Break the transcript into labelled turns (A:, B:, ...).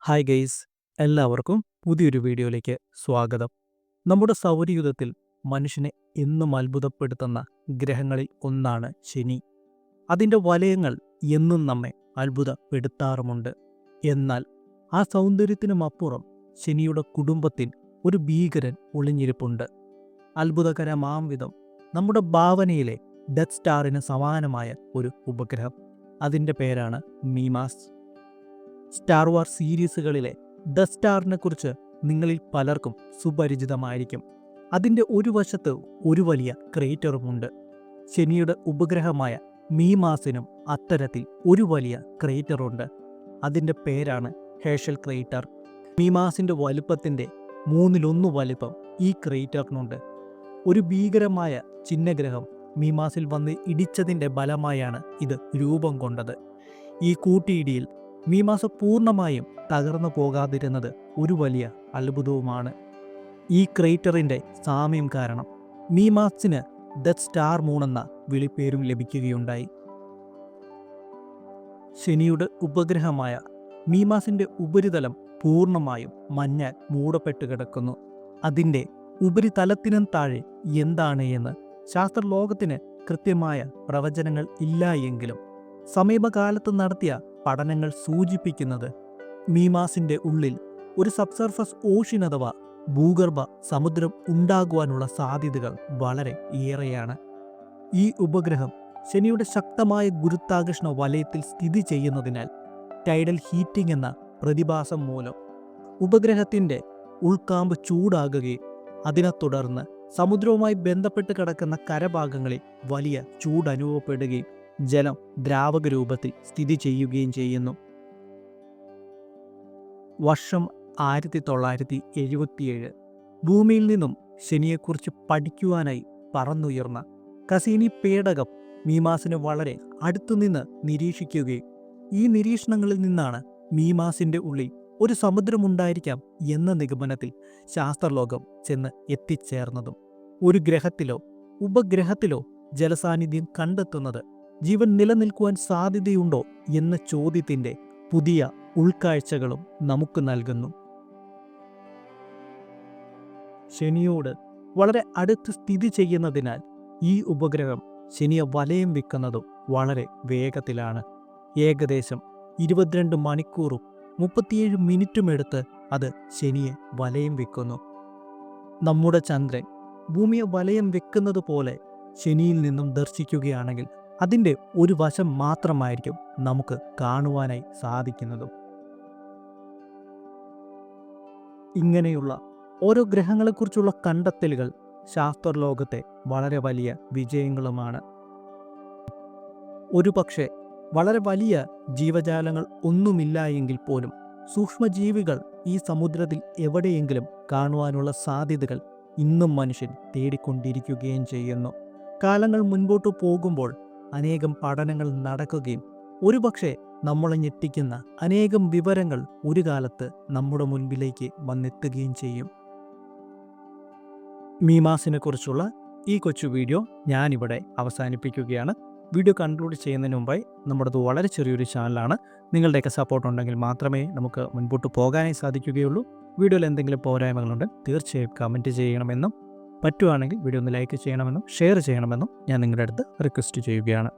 A: Hi guys, എല്ലാവർക്കും പുതിയൊരു വീഡിയോയിലേക്ക് സ്വാഗതം. നമ്മുടെ സൗരയൂഥത്തിൽ മനുഷ്യനെ എന്നും അത്ഭുതപ്പെടുത്തുന്ന ഗ്രഹങ്ങളിൽ ഒന്നാണ് ശനി. അതിൻ്റെ വലയങ്ങൾ എന്നും നമ്മെ അത്ഭുതപ്പെടുത്താറുമുണ്ട്. എന്നാൽ ആ സൗന്ദര്യത്തിനുമപ്പുറം ശനിയുടെ കുടുംബത്തിൽ ഒരു ഭീകരൻ ഒളിഞ്ഞിരിപ്പുണ്ട്. അത്ഭുതകരമാം വിധം നമ്മുടെ ഭാവനയിലെ ഡെത്ത് സ്റ്റാറിന് സമാനമായ ഒരു ഉപഗ്രഹം. അതിൻ്റെ പേരാണ് മീമാസ്. സ്റ്റാർ വാർ സീരീസുകളിലെ ദ സ്റ്റാറിനെ കുറിച്ച് നിങ്ങളിൽ പലർക്കും സുപരിചിതമായിരിക്കും. അതിൻ്റെ ഒരു വശത്ത് ഒരു വലിയ ക്രേറ്ററുമുണ്ട്. ശനിയുടെ ഉപഗ്രഹമായ മീമാസിനും അത്തരത്തിൽ ഒരു വലിയ ക്രേറ്ററുണ്ട്. അതിൻ്റെ പേരാണ് ഹേഷൽ ക്രേറ്റർ. മീമാസിൻ്റെ വലുപ്പത്തിൻ്റെ 1/3 വലിപ്പം ഈ ക്രേറ്ററിനുണ്ട്. ഒരു ഭീകരമായ ചിഹ്നഗ്രഹം മീമാസിൽ വന്ന് ഇടിച്ചതിൻ്റെ ഫലമായാണ് ഇത് രൂപം കൊണ്ടത്. ഈ കൂട്ടിയിടിയിൽ മീമാസ് പൂർണ്ണമായും തകർന്നു പോകാതിരുന്നത് ഒരു വലിയ അത്ഭുതവുമാണ്. ഈ ക്രേറ്ററിൻ്റെ സാമ്യം കാരണം മീമാസിന് ഡെത്ത് സ്റ്റാർ മൂൺ എന്ന വിളിപ്പേരും ലഭിക്കുകയുണ്ടായി. ശനിയുടെ ഉപഗ്രഹമായ മീമാസിൻ്റെ ഉപരിതലം പൂർണ്ണമായും മഞ്ഞാൽ മൂടപ്പെട്ട് കിടക്കുന്നു. അതിൻ്റെ ഉപരിതലത്തിനും താഴെ എന്താണ് എന്ന് ശാസ്ത്രലോകത്തിന് കൃത്യമായ പ്രവചനങ്ങൾ ഇല്ല എങ്കിലും സമീപകാലത്ത് നടത്തിയ പഠനങ്ങൾ സൂചിപ്പിക്കുന്നത് മീമാസിൻ്റെ ഉള്ളിൽ ഒരു സബ്സർഫസ് ഓഷ്യൻ അഥവാ ഭൂഗർഭ സമുദ്രം ഉണ്ടാകുവാനുള്ള സാധ്യതകൾ വളരെ ഏറെയാണ്. ഈ ഉപഗ്രഹം ശനിയുടെ ശക്തമായ ഗുരുത്വാകർഷണ വലയത്തിൽ സ്ഥിതി ചെയ്യുന്നതിനാൽ ടൈഡൽ ഹീറ്റിംഗ് എന്ന പ്രതിഭാസം മൂലം ഉപഗ്രഹത്തിൻ്റെ ഉൾക്കാമ്പ് ചൂടാകുകയും അതിനെ തുടർന്ന് സമുദ്രവുമായി ബന്ധപ്പെട്ട് കിടക്കുന്ന കരഭാഗങ്ങളിൽ വലിയ ചൂട് അനുഭവപ്പെടുകയും ജലം ദ്രാവക രൂപത്തിൽ സ്ഥിതി ചെയ്യുകയും ചെയ്യുന്നു. വർഷം 1977 ഭൂമിയിൽ നിന്നും ശനിയെക്കുറിച്ച് പഠിക്കുവാനായി പറന്നുയർന്ന കസീനി പേടകം മീമാസിനെ വളരെ അടുത്തുനിന്ന് നിരീക്ഷിക്കുകയും ഈ നിരീക്ഷണങ്ങളിൽ നിന്നാണ് മീമാസിൻ്റെ ഉള്ളിൽ ഒരു സമുദ്രമുണ്ടായിരിക്കാം എന്ന നിഗമനത്തിൽ ശാസ്ത്രലോകം ചെന്ന് എത്തിച്ചേർന്നതും. ഒരു ഗ്രഹത്തിലോ ഉപഗ്രഹത്തിലോ ജലസാന്നിധ്യം കണ്ടെത്തുന്നത് ജീവൻ നിലനിൽക്കുവാൻ സാധ്യതയുണ്ടോ എന്ന ചോദ്യത്തിൻ്റെ പുതിയ ഉൾക്കാഴ്ചകളും നമുക്ക് നൽകുന്നു. ശനിയോട് വളരെ അടുത്ത് സ്ഥിതി ചെയ്യുന്നതിനാൽ ഈ ഉപഗ്രഹം ശനിയെ വലയം വെക്കുന്നതും വളരെ വേഗത്തിലാണ്. ഏകദേശം 22 മണിക്കൂറും 37 മിനിറ്റുമെടുത്ത് അത് ശനിയെ വലയം വെക്കുന്നു. നമ്മുടെ ചന്ദ്രൻ ഭൂമിയെ വലയം വെക്കുന്നത് പോലെ ശനിയിൽ നിന്നും ദർശിക്കുകയാണെങ്കിൽ അതിൻ്റെ ഒരു വശം മാത്രമായിരിക്കും നമുക്ക് കാണുവാനായി സാധിക്കുന്നതും. ഇങ്ങനെയുള്ള ഓരോ ഗ്രഹങ്ങളെക്കുറിച്ചുള്ള കണ്ടെത്തലുകൾ ശാസ്ത്രലോകത്തെ വളരെ വലിയ വിജയങ്ങളുമാണ്. ഒരുപക്ഷെ വളരെ വലിയ ജീവജാലങ്ങൾ ഒന്നുമില്ല എങ്കിൽ പോലും സൂക്ഷ്മജീവികൾ ഈ സമുദ്രത്തിൽ എവിടെയെങ്കിലും കാണുവാനുള്ള സാധ്യതകൾ ഇന്നും മനുഷ്യൻ തേടിക്കൊണ്ടിരിക്കുകയും ചെയ്യുന്നു. കാലങ്ങൾ മുൻപോട്ട് പോകുമ്പോൾ അനേകം പഠനങ്ങൾ നടക്കുകയും ഒരുപക്ഷെ നമ്മളെ ഞെട്ടിക്കുന്ന അനേകം വിവരങ്ങൾ ഒരു കാലത്ത് നമ്മുടെ മുൻപിലേക്ക് വന്നെത്തുകയും ചെയ്യും. മീമാസിനെ കുറിച്ചുള്ള ഈ കൊച്ചു വീഡിയോ ഞാനിവിടെ അവസാനിപ്പിക്കുകയാണ്. വീഡിയോ കൺക്ലൂഡ് ചെയ്യുന്നതിന് മുമ്പായി നമ്മുടേത് വളരെ ചെറിയൊരു ചാനലാണ്. നിങ്ങളുടെയൊക്കെ സപ്പോർട്ട് ഉണ്ടെങ്കിൽ മാത്രമേ നമുക്ക് മുൻപോട്ട് പോകാനായി സാധിക്കുകയുള്ളൂ. വീഡിയോയിൽ എന്തെങ്കിലും പോരായ്മകളുണ്ട് തീർച്ചയായും കമൻറ്റ് ചെയ്യണമെന്നും പറ്റുവാണെങ്കിൽ വീഡിയോ ഒന്ന് ലൈക്ക് ചെയ്യണമെന്നും ഷെയർ ചെയ്യണമെന്നും ഞാൻ നിങ്ങളുടെ അടുത്ത് റിക്വസ്റ്റ് ചെയ്യുകയാണ്.